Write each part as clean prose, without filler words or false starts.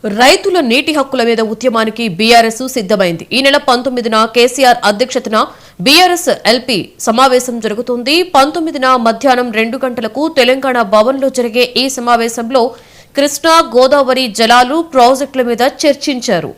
రైతుల నీటి హక్కుల మీద ఉద్యమానికి బీఆర్ఎస్ సిద్ధమైంది. ఈ నెల 19న కేసీఆర్ అధ్యక్షతన బీఆర్ఎస్ ఎల్పీ సమావేశం జరుగుతుంది. 19న మధ్యాహ్నం 2 గంటలకు తెలంగాణ భవన్లో జరిగే ఈ సమావేశంలో కృష్ణా గోదావరి జలాలు ప్రాజెక్టుల మీద చర్చించారు.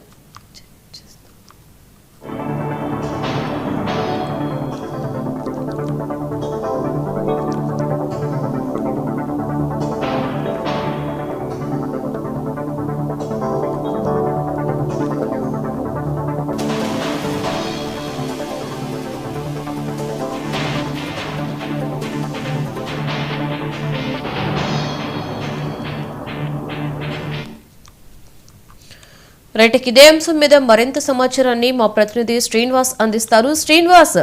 రైట్, ఇదే అంశం మీద మరింత సమాచారాన్ని మా ప్రతినిధి శ్రీనివాస్ అందిస్తారు. శ్రీనివాస్,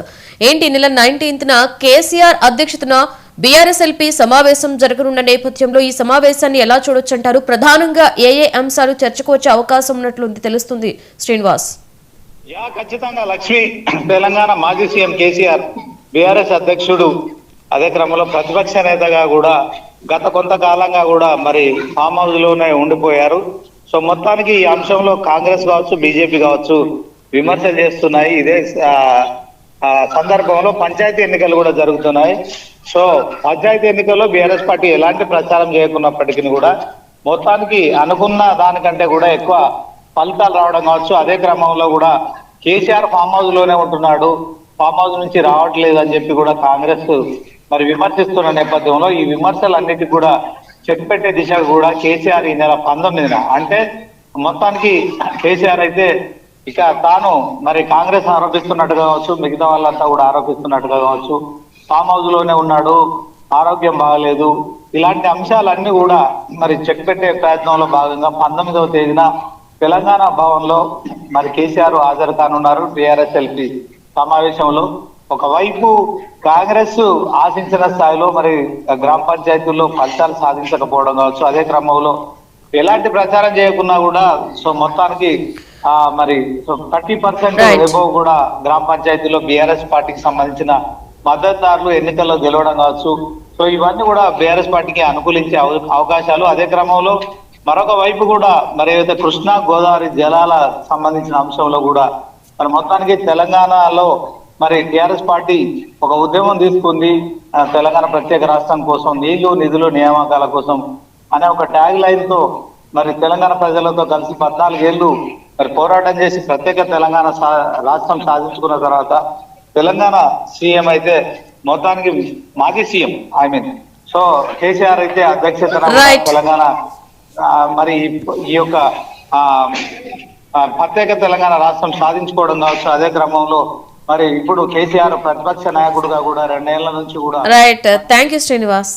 ఏంటి నెల 19న కేసీఆర్ అధ్యక్షతన బీఆర్ఎస్ఎల్పీ సమావేశం జరగనున్న నేపథ్యంలో ఈ సమావేశాన్ని ఎలా చూడొచ్చంటారు? ప్రధానంగా ఏ అంశాలు చర్చకు వచ్చే అవకాశం ఉన్నట్లుంది తెలుస్తుంది శ్రీనివాస్? ఖచ్చితంగా లక్ష్మి, తెలంగాణ మాజీ సీఎం కేసీఆర్ బీఆర్ఎస్ అధ్యక్షుడు, అదే క్రమంలో ప్రతిపక్ష నేతగా కూడా గత కొంతకాలంగా కూడా మరి ఫామ్ హౌస్ లోనే ఉండిపోయారు. సో మొత్తానికి ఈ అంశంలో కాంగ్రెస్ కావచ్చు, బీజేపీ కావచ్చు విమర్శలు చేస్తున్నాయి. ఇదే సందర్భంలో పంచాయతీ ఎన్నికలు కూడా జరుగుతున్నాయి. సో పంచాయతీ ఎన్నికల్లో బీఆర్ఎస్ పార్టీ ఎలాంటి ప్రచారం చేయకున్నప్పటికీ కూడా మొత్తానికి అనుకున్న దానికంటే కూడా ఎక్కువ ఫలితాలు రావడం కావచ్చు. అదే క్రమంలో కూడా కేసీఆర్ ఫామ్ హౌస్ లోనే ఉంటున్నాడు, ఫామ్ హౌస్ నుంచి రావట్లేదు అని చెప్పి కూడా కాంగ్రెస్ మరి విమర్శిస్తున్న నేపథ్యంలో ఈ విమర్శలన్నిటికీ కూడా చెక్ పెట్టే దిశగా కూడా కేసీఆర్ ఈ నెల 19న, అంటే మొత్తానికి కేసీఆర్ అయితే ఇక తాను మరి కాంగ్రెస్ ఆరోపిస్తున్నట్టుగా కావచ్చు, మిగతా వాళ్ళంతా కూడా ఆరోపిస్తున్నట్టుగా కావచ్చు, ఫామ్ హౌస్ లోనే ఉన్నాడు, ఆరోగ్యం బాగలేదు, ఇలాంటి అంశాలన్నీ కూడా మరి చెక్ పెట్టే ప్రయత్నంలో భాగంగా 19వ తేదీన తెలంగాణ భవన్ లో మరి కేసీఆర్ హాజరు కానున్నారు. టీఆర్ఎస్ఎల్పీ సమావేశంలో ఒకవైపు కాంగ్రెస్ ఆశించిన స్థాయిలో మరి గ్రామ పంచాయతీల్లో ఫలితాలు సాధించకపోవడం కావచ్చు, అదే క్రమంలో ఎలాంటి ప్రచారం చేయకున్నా కూడా సో మొత్తానికి మరి 30% ఎబోవ్ కూడా గ్రామ పంచాయతీలో బీఆర్ఎస్ పార్టీకి సంబంధించిన మద్దతుదారులు ఎన్నికల్లో గెలవడం కావచ్చు. సో ఇవన్నీ కూడా బీఆర్ఎస్ పార్టీకి అనుకూలించే అవకాశాలు. అదే క్రమంలో మరొక వైపు కూడా మరి ఏదైతే కృష్ణా గోదావరి జలాల సంబంధించిన అంశంలో కూడా మరి మొత్తానికి తెలంగాణలో మరి టిఆర్ఎస్ పార్టీ ఒక ఉద్యమం తీసుకుంది, తెలంగాణ ప్రత్యేక రాష్ట్రం కోసం, నీళ్లు నిధులు నియామకాల కోసం అనే ఒక ట్యాగ్ లైన్ తో మరి తెలంగాణ ప్రజలతో కలిసి 14 ఏళ్లు మరి పోరాటం చేసి ప్రత్యేక తెలంగాణ రాష్ట్రం సాధించుకున్న తర్వాత తెలంగాణ సీఎం అయితే మొత్తానికి మాజీ సీఎం సో కేసీఆర్ అయితే అధ్యక్షతన తెలంగాణ మరి ఈ యొక్క ప్రత్యేక తెలంగాణ రాష్ట్రం సాధించుకోవడం కావచ్చు. అదే క్రమంలో మరి ఇప్పుడు కేసీఆర్ ప్రతిపక్ష నాయకుడుగా కూడా 2 ఏళ్ల నుంచి కూడా రైట్. Thank you Srinivas.